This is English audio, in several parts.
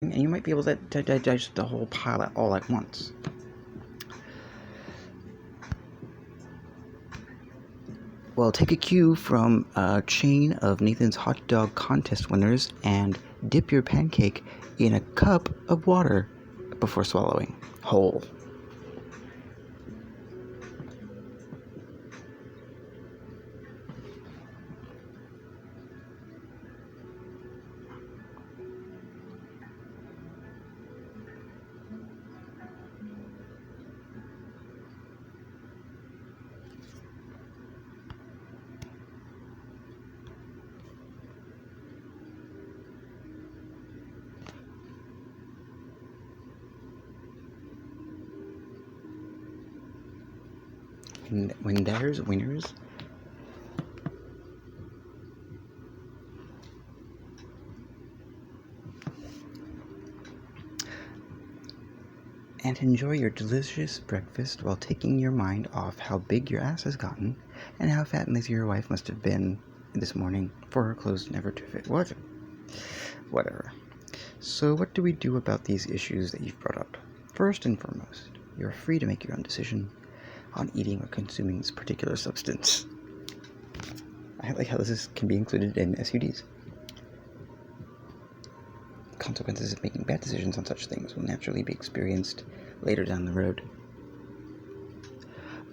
and you might be able to digest the whole pile all at once. Well, take a cue from a chain of Nathan's hot dog contest winners and dip your pancake in a cup of water before swallowing whole. When there's winners, and enjoy your delicious breakfast while taking your mind off how big your ass has gotten and how fat and lazy your wife must have been this morning for her clothes never to fit. Whatever. So what do we do about these issues that you've brought up? First and foremost, you're free to make your own decision on eating or consuming this particular substance. I like how this can be included in SUDs. Consequences of making bad decisions on such things will naturally be experienced later down the road.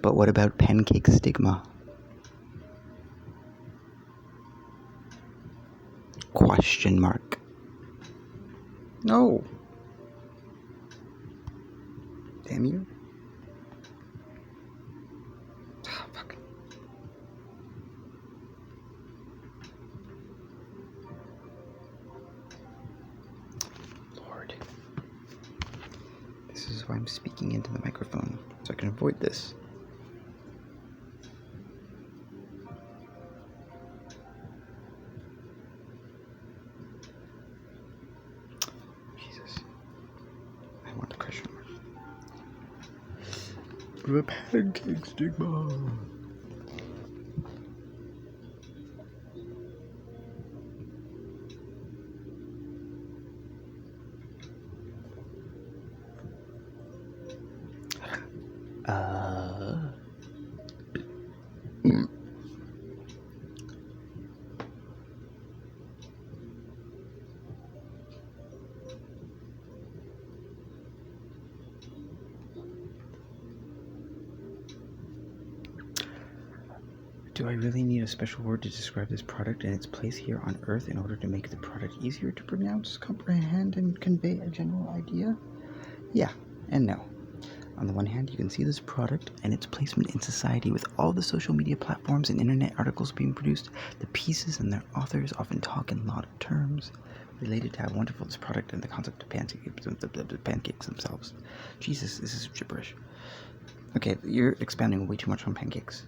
But what about pancake stigma? Question mark. No. Damn you. Oh, fuck. Lord. This is why I'm speaking into the microphone, so I can avoid this. Jesus. I want the question mark. The pancake stigma. Do I really need a special word to describe this product and its place here on Earth in order to make the product easier to pronounce, comprehend, and convey a general idea? Yeah, and no. On the one hand, you can see this product and its placement in society with all the social media platforms and internet articles being produced. The pieces and their authors often talk in a lot of terms related to how wonderful this product and the concept of pancakes themselves. Jesus, this is gibberish. Okay, you're expounding way too much on pancakes.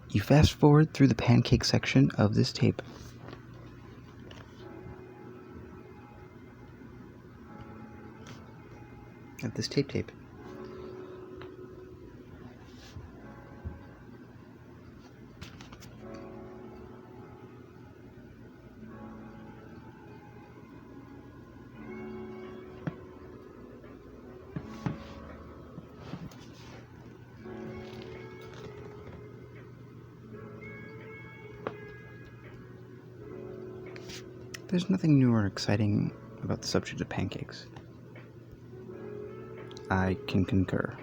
You fast forward through the pancake section of this tape. Of this tape. There's nothing new or exciting about the subject of pancakes. I can concur.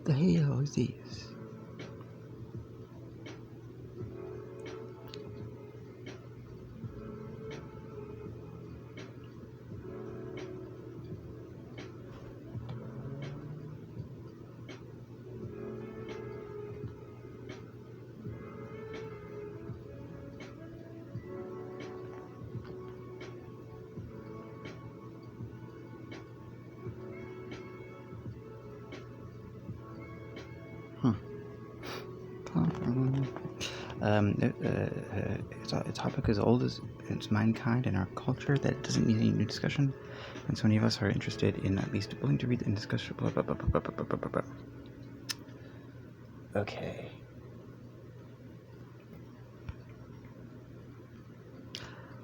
The hell is this? Huh. It's a topic as old as it's mankind and our culture that it doesn't need any new discussion, and so many of us are interested in at least willing to read and discuss. Blah, blah, blah, blah, blah, blah, blah, blah. Okay.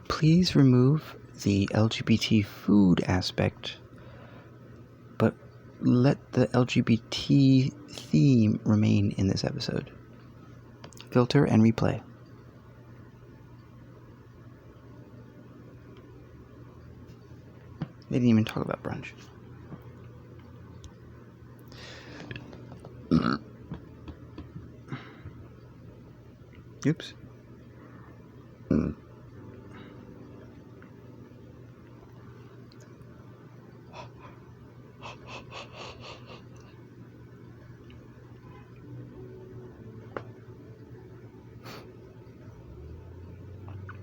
Please remove the LGBT food aspect, but let the LGBT theme remain in this episode. Filter and replay. They didn't even talk about brunch. Oops.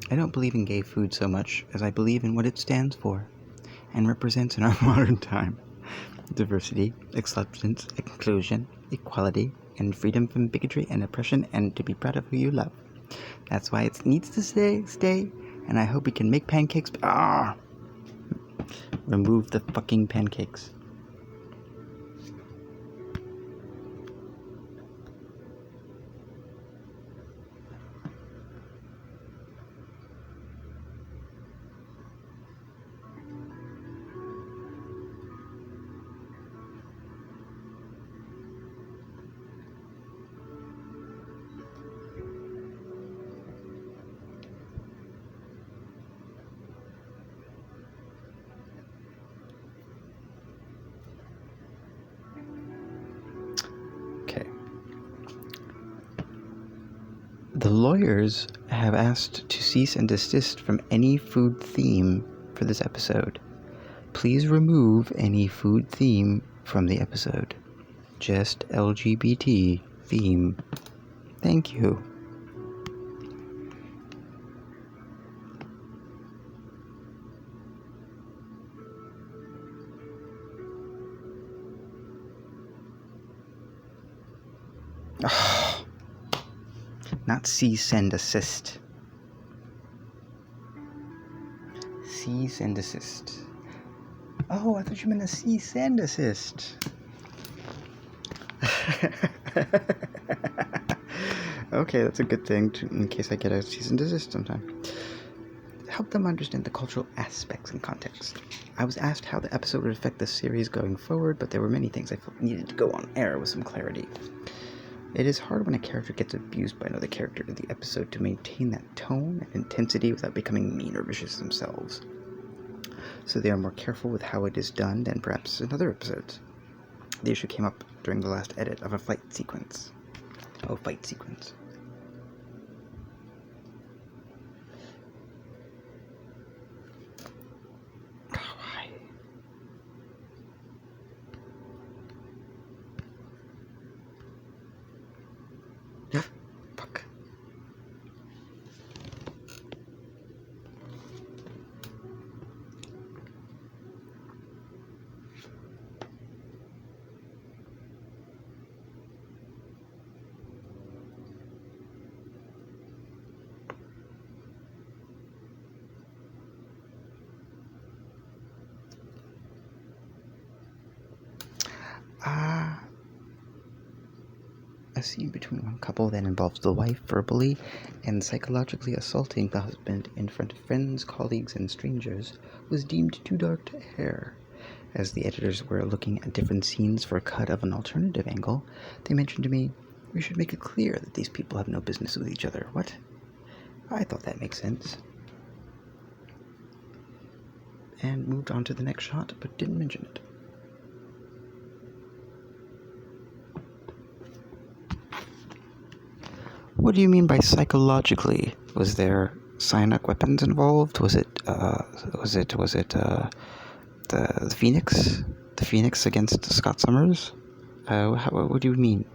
I don't believe in gay food so much as I believe in what it stands for and represents in our modern time. Diversity, acceptance, inclusion, equality, and freedom from bigotry and oppression, and to be proud of who you love. That's why it needs to stay, and I hope we can make pancakes. Remove the fucking pancakes. The lawyers have asked to cease and desist from any food theme for this episode. Please remove any food theme from the episode. Just LGBT theme. Thank you. Not cease and desist. Cease and desist. Oh, I thought you meant a cease and desist. Okay, that's a good thing in case I get a cease and desist sometime. Help them understand the cultural aspects and context. I was asked how the episode would affect the series going forward, but there were many things I felt needed to go on air with some clarity. It is hard when a character gets abused by another character in the episode to maintain that tone and intensity without becoming mean or vicious themselves. So they are more careful with how it is done than perhaps in other episodes. The issue came up during the last edit of a fight sequence. Fight sequence. Why? Fuck. A scene between one couple that involves the wife verbally and psychologically assaulting the husband in front of friends, colleagues, and strangers was deemed too dark to air. As the editors were looking at different scenes for a cut of an alternative angle, they mentioned to me, "We should make it clear that these people have no business with each other." What? I thought that makes sense. And moved on to the next shot, but didn't mention it. What do you mean by psychologically? Was there psionic weapons involved? Was it the Phoenix? The Phoenix against Scott Summers? What do you mean?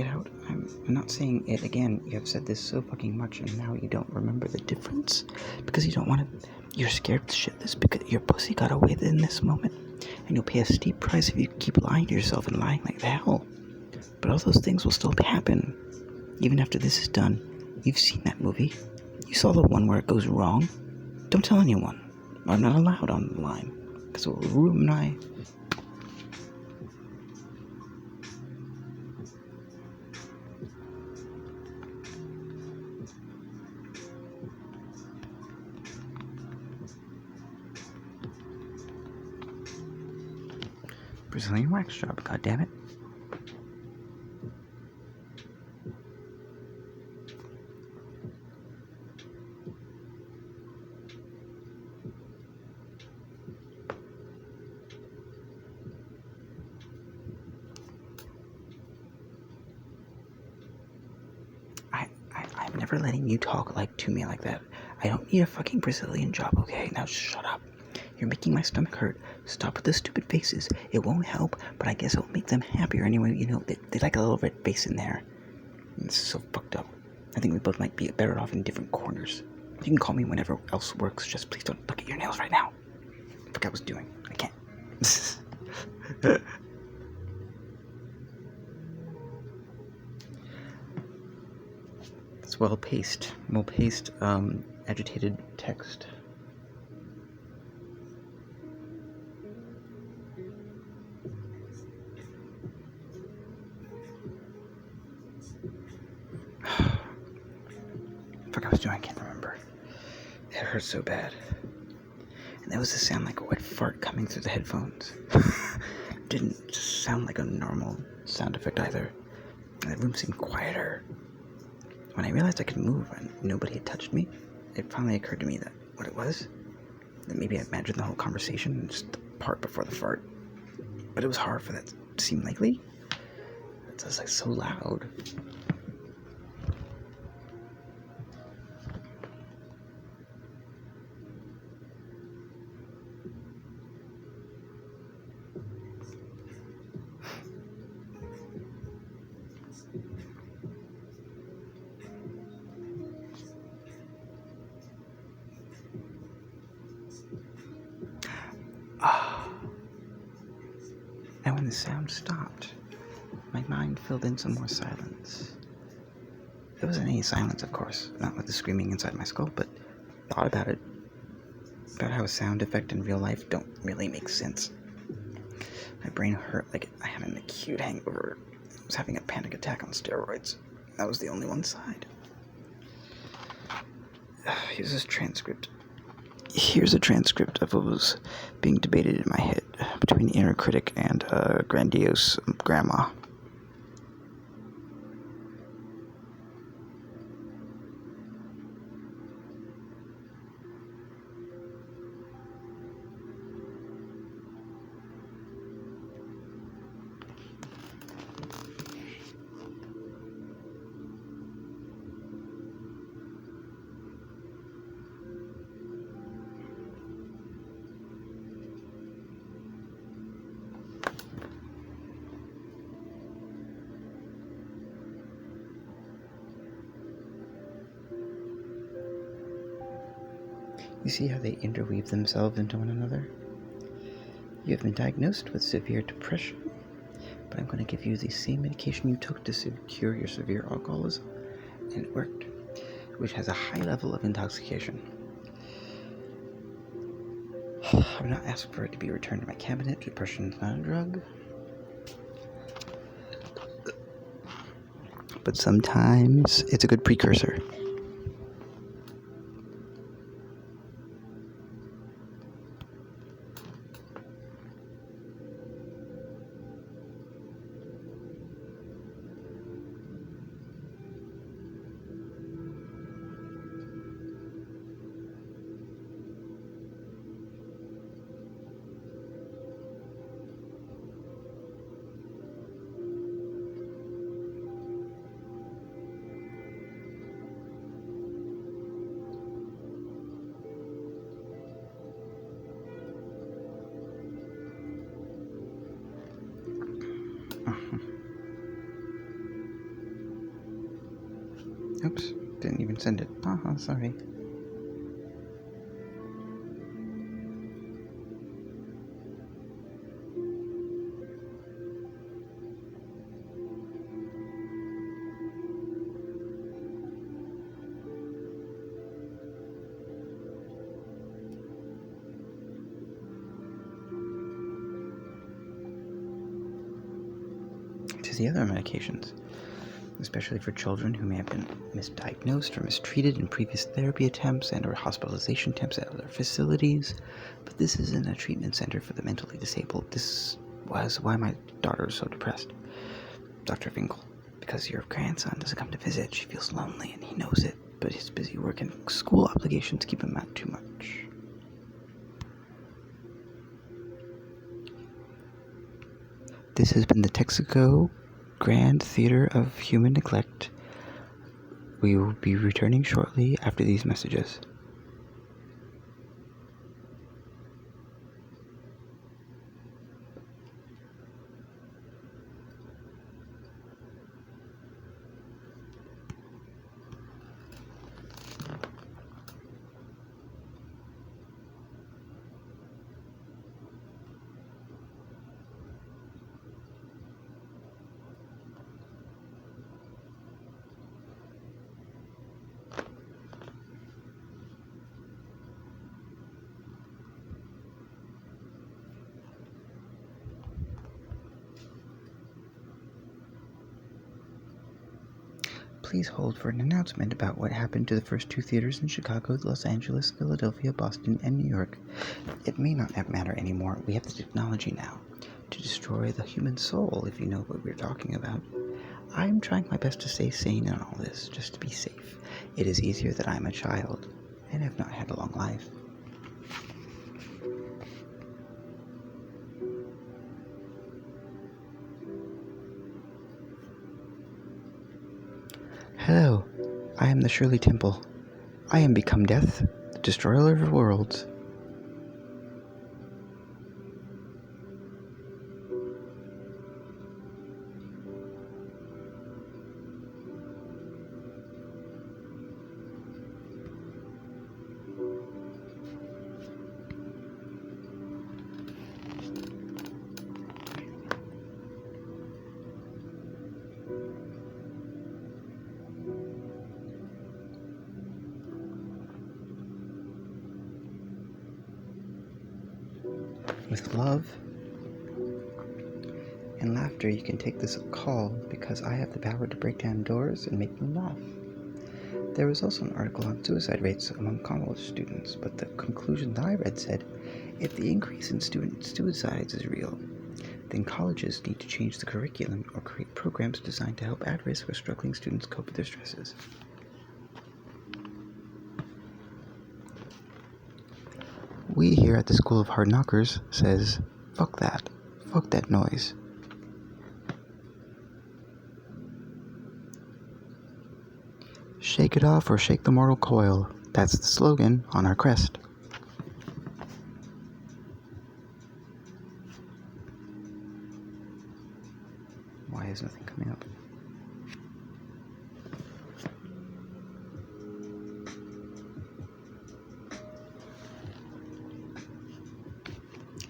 it out? I'm not saying it again. You have said this so fucking much, and now you don't remember the difference? Because you don't want to... You're scared to shit this because your pussy got away in this moment. And you'll pay a steep price if you keep lying to yourself and lying like hell. But all those things will still happen. Even after this is done. You've seen that movie. You saw the one where it goes wrong. Don't tell anyone. I'm not allowed on the line. Because it will ruin my... Brazilian wax job, goddammit. I'm never letting you talk to me like that. I don't need a fucking Brazilian job, okay? Now shut up. You're making my stomach hurt. Stop with the stupid faces. It won't help, but I guess it'll make them happier anyway. You know, they like a little red face in there. This is so fucked up. I think we both might be better off in different corners. You can call me whenever else works. Just please don't look at your nails right now. I forgot what I was doing. I can't. It's well-paced. Well-paced, agitated text. Fuck, I was doing, I can't remember. It hurts so bad. And that was the sound like a wet fart coming through the headphones. Didn't just sound like a normal sound effect either. And the room seemed quieter. When I realized I could move and nobody had touched me, it finally occurred to me that what it was, that maybe I imagined the whole conversation, just the part before the fart. But it was hard for that to seem likely. It's just so loud. And when the sound stopped, my mind filled in some more silence. There wasn't any silence, of course, not with the screaming inside my skull, but thought about it. About how a sound effect in real life don't really make sense. My brain hurt like I had an acute hangover. I was having a panic attack on steroids. That was the only one side. Here's this transcript. Here's a transcript of what was being debated in my head between the inner critic and grandiose grandma. You see how they interweave themselves into one another? You have been diagnosed with severe depression, but I'm going to give you the same medication you took to cure your severe alcoholism, and it worked, which has a high level of intoxication. I would not ask for it to be returned to my cabinet. Depression is not a drug. But sometimes it's a good precursor. didn't even send it. Sorry. To the other medications, especially for children who may have been misdiagnosed or mistreated in previous therapy attempts and or hospitalization attempts at other facilities. But this isn't a treatment center for the mentally disabled. This was why my daughter is so depressed. Dr. Finkel, because your grandson doesn't come to visit, she feels lonely and he knows it, but his busy work and school obligations keep him out too much. This has been the Texaco Grand Theater of Human Neglect. We will be returning shortly after these messages. Please hold for an announcement about what happened to the first 2 theaters in Chicago, Los Angeles, Philadelphia, Boston, and New York. It may not matter anymore. We have the technology now to destroy the human soul, if you know what we're talking about. I'm trying my best to stay sane in all this, just to be safe. It is easier that I'm a child, and have not had a long life. Hello, I am the Shirley Temple. I am become death, the destroyer of worlds. With love and laughter, you can take this call because I have the power to break down doors and make them laugh. There was also an article on suicide rates among college students, but the conclusion that I read said, if the increase in student suicides is real, then colleges need to change the curriculum or create programs designed to help at-risk or struggling students cope with their stresses. We here at the School of Hard Knockers says, fuck that noise. Shake it off or shake the mortal coil. That's the slogan on our crest. Why is nothing coming up?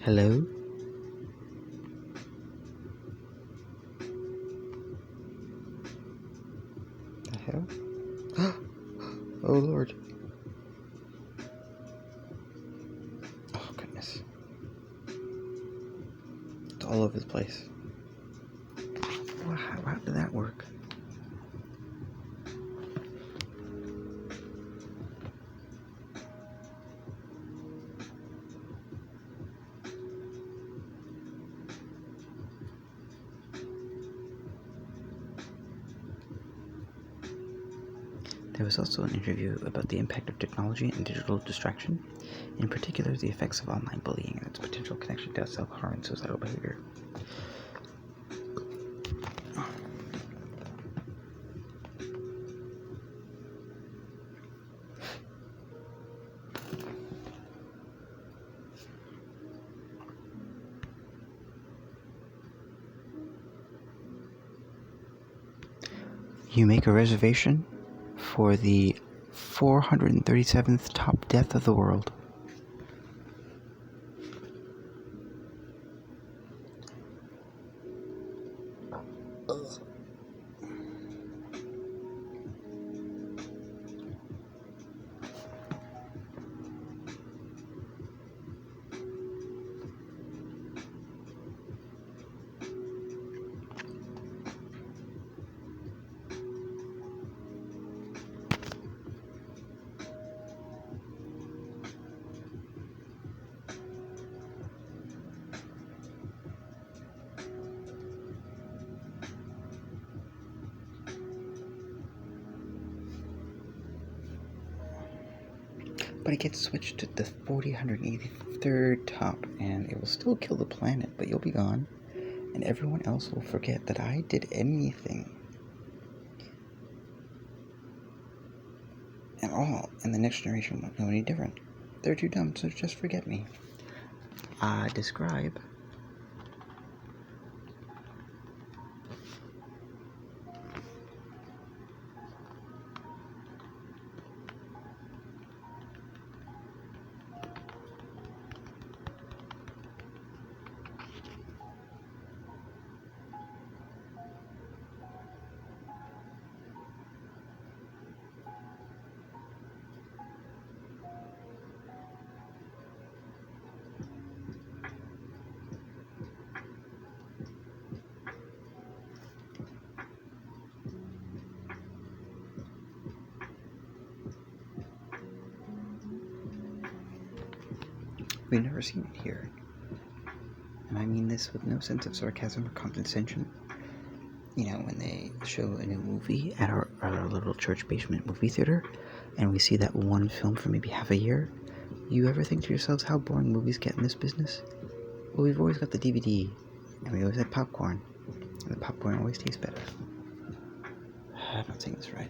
Hello? The hell? Oh Lord. Oh goodness. It's all over the place. Wow, how did that work? There was also an interview about the impact of technology and digital distraction, in particular the effects of online bullying and its potential connection to self-harm and suicidal behavior. You make a reservation for the 437th top death of the world. But it gets switched to the 483rd top, and it will still kill the planet, but you'll be gone, and everyone else will forget that I did anything at all, and the next generation won't know any different. They're too dumb, so just forget me. Describe. We've never seen it here. And I mean this with no sense of sarcasm or condescension. You know, when they show a new movie at our little church basement movie theater, and we see that one film for maybe half a year, you ever think to yourselves how boring movies get in this business? Well, we've always got the DVD, and we always had popcorn, and the popcorn always tastes better. I'm not saying this right.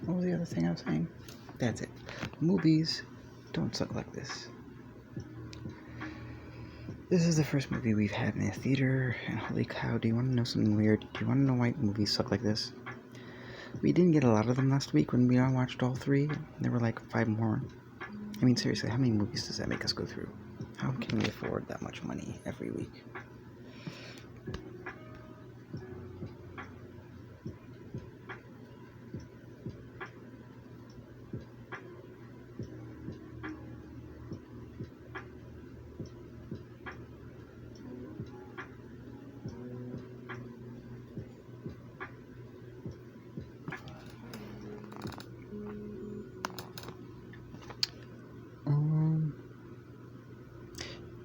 What was the other thing I was saying? That's it. Movies don't suck like this. This is the first movie we've had in a theater, and holy cow, do you want to know something weird? Do you want to know why movies suck like this? We didn't get a lot of them last week when we all watched all 3. There were like 5 more. I mean, seriously, how many movies does that make us go through? How can we afford that much money every week?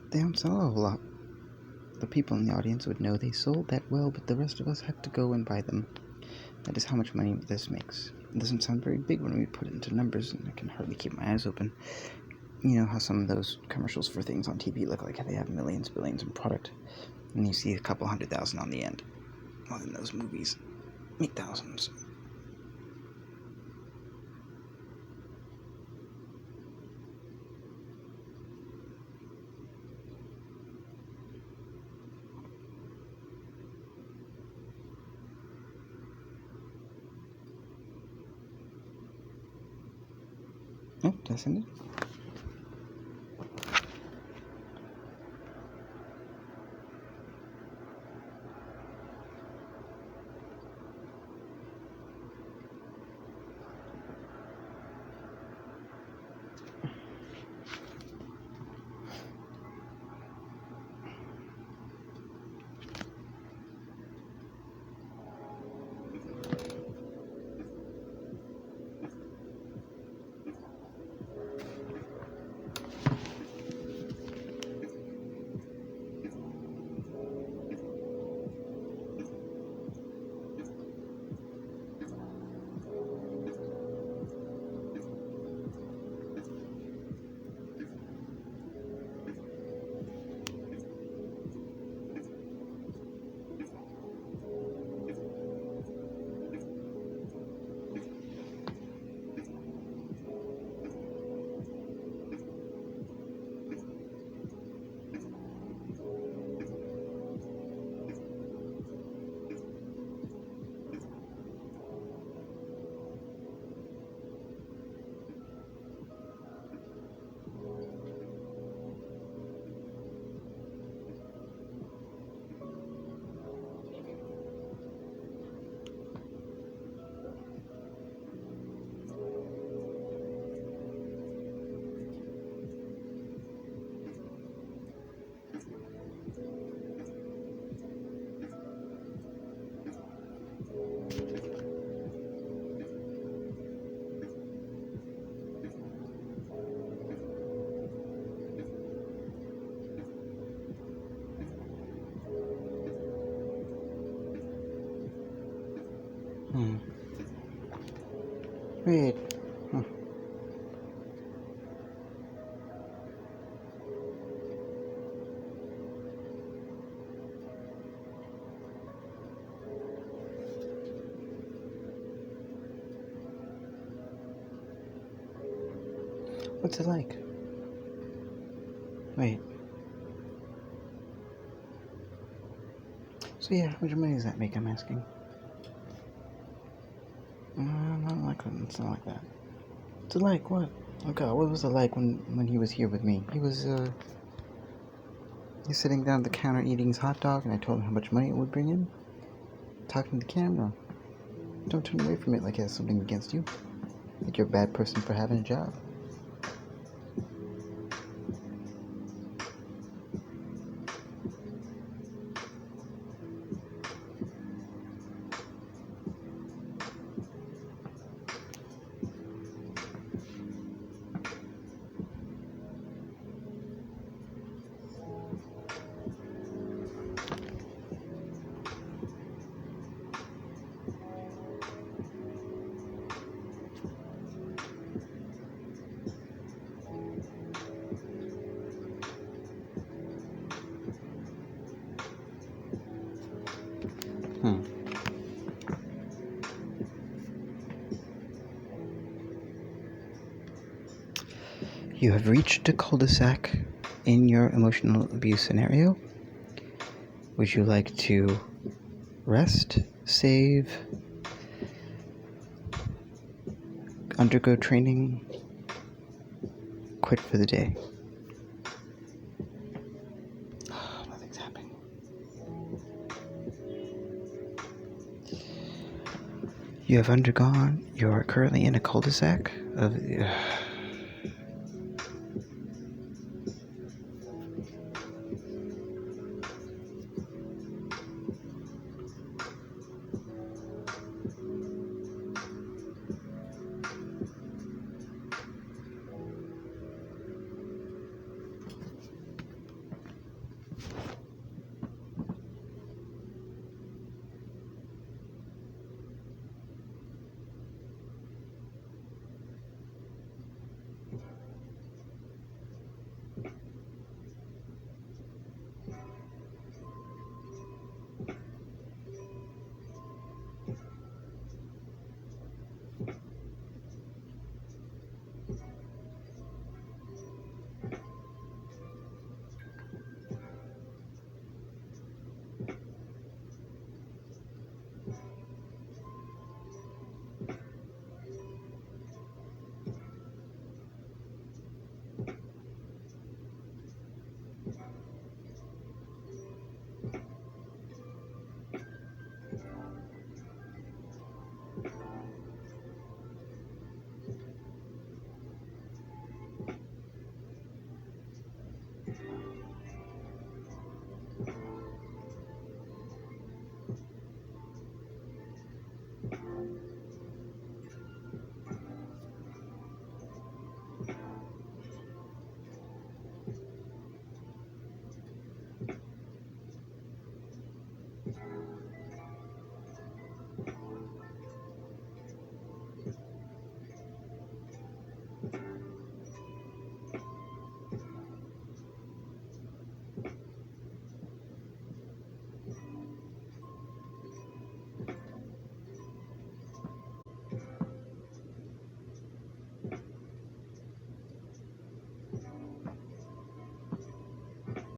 They don't sell a whole lot. The people in the audience would know they sold that well, but the rest of us had to go and buy them. That is how much money this makes. It doesn't sound very big when we put it into numbers, and I can hardly keep my eyes open. You know how some of those commercials for things on TV look like they have millions, billions in product, and you see a couple 100,000 on the end. Well, then those movies make thousands. Oh, did I send it? Wait. What's it like? Wait. So yeah, how much money does that make, I'm asking? It's not like that. What's it like? What? Okay, what was it like when he was here with me? He's sitting down at the counter eating his hot dog, and I told him how much money it would bring in. Talking to the camera. Don't turn away from it like it has something against you. Like you're a bad person for having a job. You have reached a cul-de-sac in your emotional abuse scenario. Would you like to rest, save, undergo training, quit for the day? Nothing's happening. You are currently in a cul-de-sac of